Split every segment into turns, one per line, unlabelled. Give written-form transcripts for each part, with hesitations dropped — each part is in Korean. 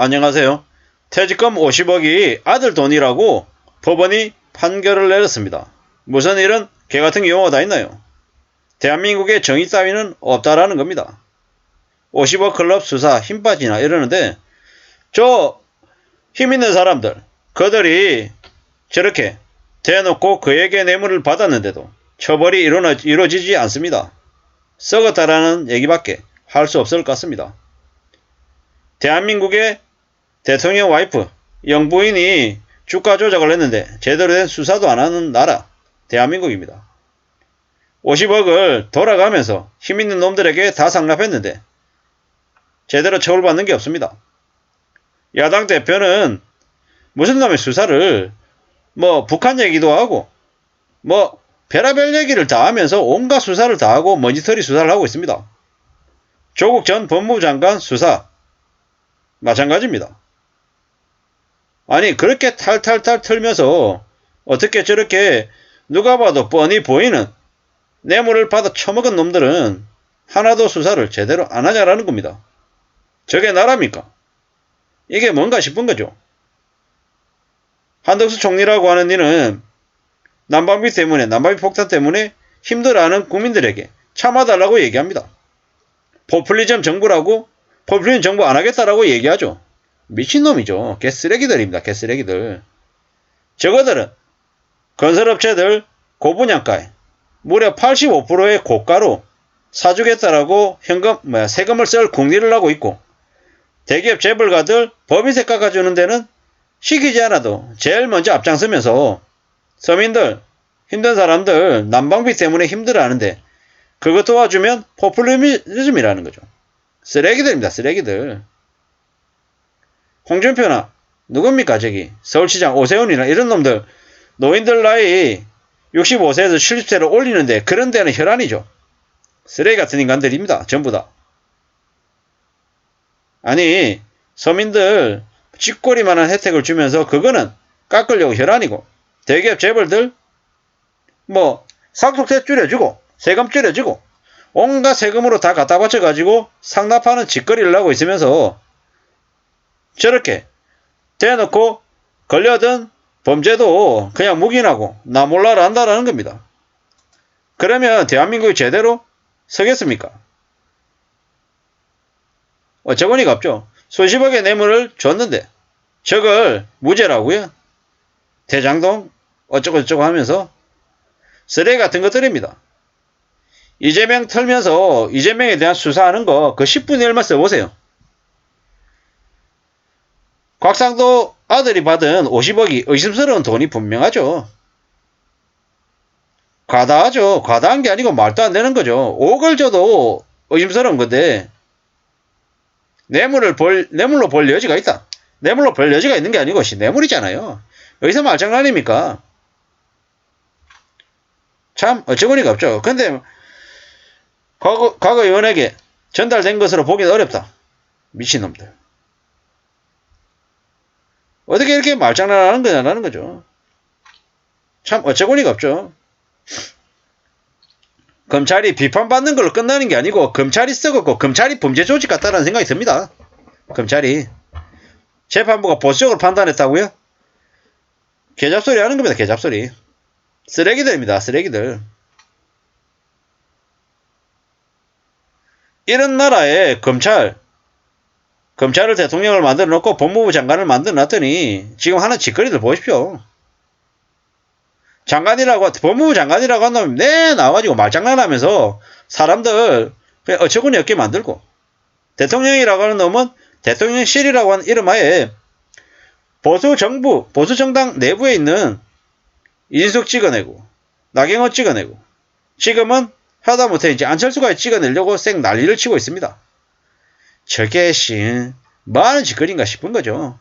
안녕하세요. 퇴직금 50억이 아들 돈이라고 법원이 판결을 내렸습니다. 무슨 일은 개같은 경우가 다 있나요? 대한민국에 정의 따위는 없다라는 겁니다. 50억 클럽 수사 힘 빠지나 이러는데 저 힘있는 사람들 그들이 저렇게 대놓고 그에게 뇌물을 받았는데도 처벌이 이루어지지 않습니다. 썩었다라는 얘기밖에 할 수 없을 것 같습니다. 대한민국의 대통령 와이프 영부인이 주가 조작을 했는데 제대로 된 수사도 안 하는 나라 대한민국입니다. 50억을 돌아가면서 힘있는 놈들에게 다 상납했는데 제대로 처벌받는 게 없습니다. 야당 대표는 무슨 놈의 수사를 북한 얘기도 하고 별의별 얘기를 다 하면서 온갖 수사를 다 하고 먼지털이 수사를 하고 있습니다. 조국 전 법무부 장관 수사 마찬가지입니다. 아니 그렇게 탈탈탈 털면서 어떻게 저렇게 누가 봐도 뻔히 보이는 뇌물을 받아 처먹은 놈들은 하나도 수사를 제대로 안 하냐라는 겁니다. 저게 나라입니까? 이게 뭔가 싶은 거죠. 한덕수 총리라고 하는 이는 난방비 폭탄 때문에 힘들어하는 국민들에게 참아달라고 얘기합니다. 포퓰리즘 정부라고 포퓰리즘 정부 안 하겠다라고 얘기하죠. 미친놈이죠. 개쓰레기들입니다. 개쓰레기들. 저거들은 건설업체들 고분양가에 무려 85%의 고가로 사주겠다라고 세금을 쓸 궁리를 하고 있고 대기업 재벌가들 법인세 깎아주는 데는 시키지 않아도 제일 먼저 앞장서면서 서민들, 힘든 사람들 난방비 때문에 힘들어하는데 그거 도와주면 포퓰리즘이라는 거죠. 쓰레기들입니다. 쓰레기들. 홍준표나 누굽니까 저기 서울시장 오세훈이나 이런 놈들 노인들 나이 65세에서 70세로 올리는데 그런 데는 혈안이죠. 쓰레기 같은 인간들입니다. 전부 다. 아니 서민들 쥐꼬리만한 혜택을 주면서 그거는 깎으려고 혈안이고 대기업 재벌들 상속세 줄여주고 세금 줄여주고 온갖 세금으로 다 갖다 바쳐가지고 상납하는 짓거리를 하고 있으면서 저렇게 대놓고 걸려든 범죄도 그냥 묵인하고 나 몰라라 한다라는 겁니다. 그러면 대한민국이 제대로 서겠습니까? 어처구니가 없죠. 수십억의 뇌물을 줬는데 저걸 무죄라고요? 대장동 어쩌고 하면서 쓰레기 같은 것들입니다. 이재명 털면서 이재명에 대한 수사하는 거 그 10분의 1만 써보세요. 곽상도 아들이 받은 50억이 의심스러운 돈이 분명하죠. 과다하죠. 과다한 게 아니고 말도 안 되는 거죠. 5억을 줘도 의심스러운 건데 뇌물로 벌 여지가 있다. 뇌물로 벌 여지가 있는 게 아니고 뇌물이잖아요. 여기서 말장난입니까? 참 어처구니가 없죠. 근데 과거 의원에게 전달된 것으로 보기는 어렵다. 미친놈들. 어떻게 이렇게 말장난을 하는 거냐라는 거죠. 참 어처구니가 없죠. 검찰이 비판받는 걸로 끝나는 게 아니고 검찰이 썩었고 검찰이 범죄 조직 같다는 생각이 듭니다. 검찰이. 재판부가 보수적으로 판단했다고요? 개잡소리 하는 겁니다. 개잡소리. 쓰레기들입니다. 쓰레기들. 이런 나라에 검찰을 대통령을 만들어 놓고 법무부 장관을 만들어 놨더니 지금 하는 짓거리들 보십시오. 법무부 장관이라고 한 놈이 나와가지고 말장난하면서 사람들 그냥 어처구니 없게 만들고 대통령이라고 하는 놈은 대통령실이라고 하는 이름하에 보수정당 내부에 있는 이진석 찍어내고 나경원 찍어내고 지금은 하다못해 이제 안철수가 찍어내려고 쌩 난리를 치고 있습니다. 저게 뭐하는 짓거리인가 싶은 거죠.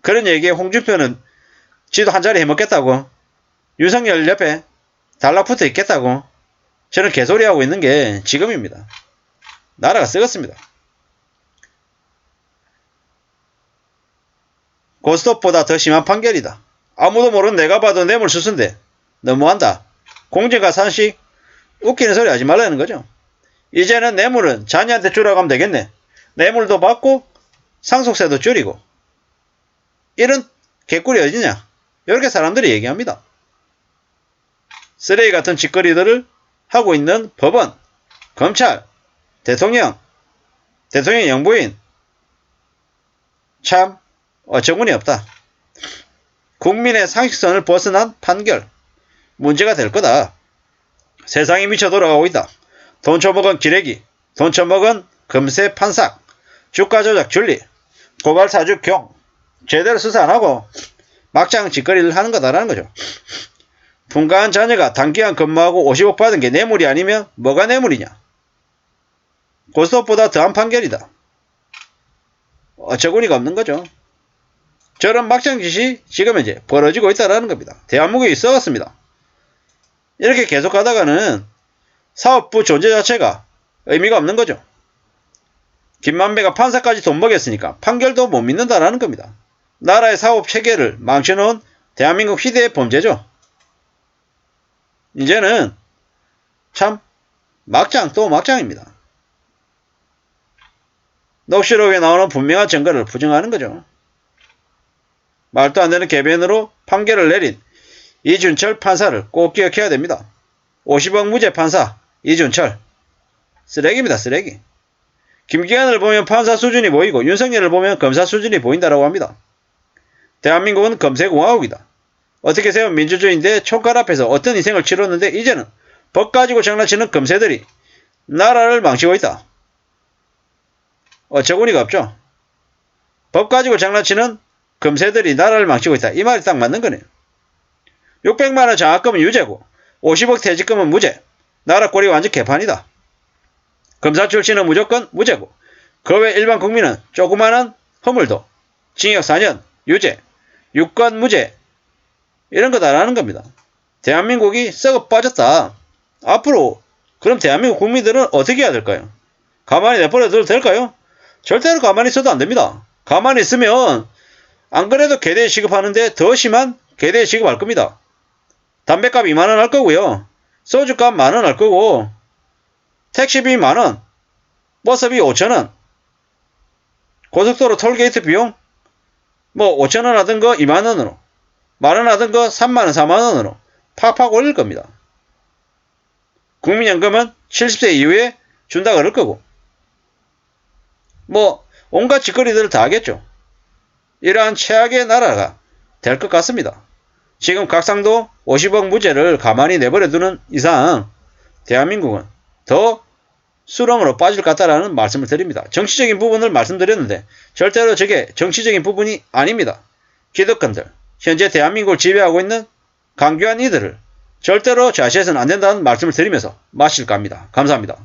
그런 얘기에 홍준표는 지도 한 자리 해먹겠다고 윤석열 옆에 달라붙어 있겠다고 저는 개소리하고 있는 게 지금입니다. 나라가 썩었습니다. 고스톱보다 더 심한 판결이다. 아무도 모르는 내가 봐도 뇌물수수인데 너무한다. 공정과 상식 웃기는 소리 하지 말라는 거죠. 이제는 뇌물은 자녀한테 주라고 하면 되겠네. 뇌물도 받고 상속세도 줄이고 이런 개꿀이 어디냐? 이렇게 사람들이 얘기합니다. 쓰레기 같은 짓거리들을 하고 있는 법원, 검찰, 대통령 영부인 참 어처구니 없다. 국민의 상식선을 벗어난 판결 문제가 될 거다. 세상이 미쳐 돌아가고 있다. 돈 처먹은 기레기, 돈 처먹은 금세 판삭, 주가 조작 줄리, 고발 사주 경 제대로 수사 안 하고 막장 짓거리를 하는 거다라는 거죠. 분가한 자녀가 단기간 근무하고 50억 받은 게 뇌물이 아니면 뭐가 뇌물이냐? 고스톱보다 더한 판결이다. 어처구니가 없는 거죠. 저런 막장 짓이 지금 이제 벌어지고 있다는 겁니다. 대한민국이 썩었습니다. 이렇게 계속 가다가는 사업부 존재 자체가 의미가 없는 거죠. 김만배가 판사까지 돈 먹였으니까 판결도 못 믿는다라는 겁니다. 나라의 사업 체계를 망쳐놓은 대한민국 희대의 범죄죠. 이제는 참 막장 또 막장입니다. 녹취록에 나오는 분명한 증거를 부정하는 거죠. 말도 안 되는 개변으로 판결을 내린 이준철 판사를 꼭 기억해야 됩니다. 50억 무죄 판사 이준철 쓰레기입니다. 쓰레기. 김기현을 보면 판사 수준이 보이고 윤석열을 보면 검사 수준이 보인다라고 합니다. 대한민국은 검세공화국이다. 어떻게 세운 민주주의인데 총칼 앞에서 어떤 희생을 치렀는데 이제는 법 가지고 장난치는 검세들이 나라를 망치고 있다. 어처구니가 없죠. 법 가지고 장난치는 검세들이 나라를 망치고 있다. 이 말이 딱 맞는 거네요. 600만원 장학금은 유죄고 50억 퇴직금은 무죄. 나라 꼴이 완전 개판이다. 검사 출신은 무조건 무죄고 그 외 일반 국민은 조그마한 허물도 징역 4년 유죄, 유권 무죄 이런 거다라는 겁니다. 대한민국이 썩어 빠졌다. 앞으로 그럼 대한민국 국민들은 어떻게 해야 될까요? 가만히 내버려둬도 될까요? 절대로 가만히 있어도 안 됩니다. 가만히 있으면 안 그래도 개대에 시급하는데 더 심한 개대에 시급할 겁니다. 담배값 2만원 할 거고요. 소주값 만원 할 거고 택시비 만원, 버스비 5천원, 고속도로 톨게이트 비용 뭐 5천원 하던 거 2만원으로, 만원 하던 거 3만원, 4만원으로 팍팍 올릴 겁니다. 국민연금은 70세 이후에 준다 그럴 거고 뭐 온갖 짓거리들을 다 하겠죠. 이러한 최악의 나라가 될 것 같습니다. 지금 각상도 50억 무죄를 가만히 내버려두는 이상 대한민국은 더 수렁으로 빠질 것 같다라는 말씀을 드립니다. 정치적인 부분을 말씀드렸는데 절대로 저게 정치적인 부분이 아닙니다. 기득권들, 현재 대한민국을 지배하고 있는 강교한 이들을 절대로 좌시해서는 안 된다는 말씀을 드리면서 마칠까 합니다. 감사합니다.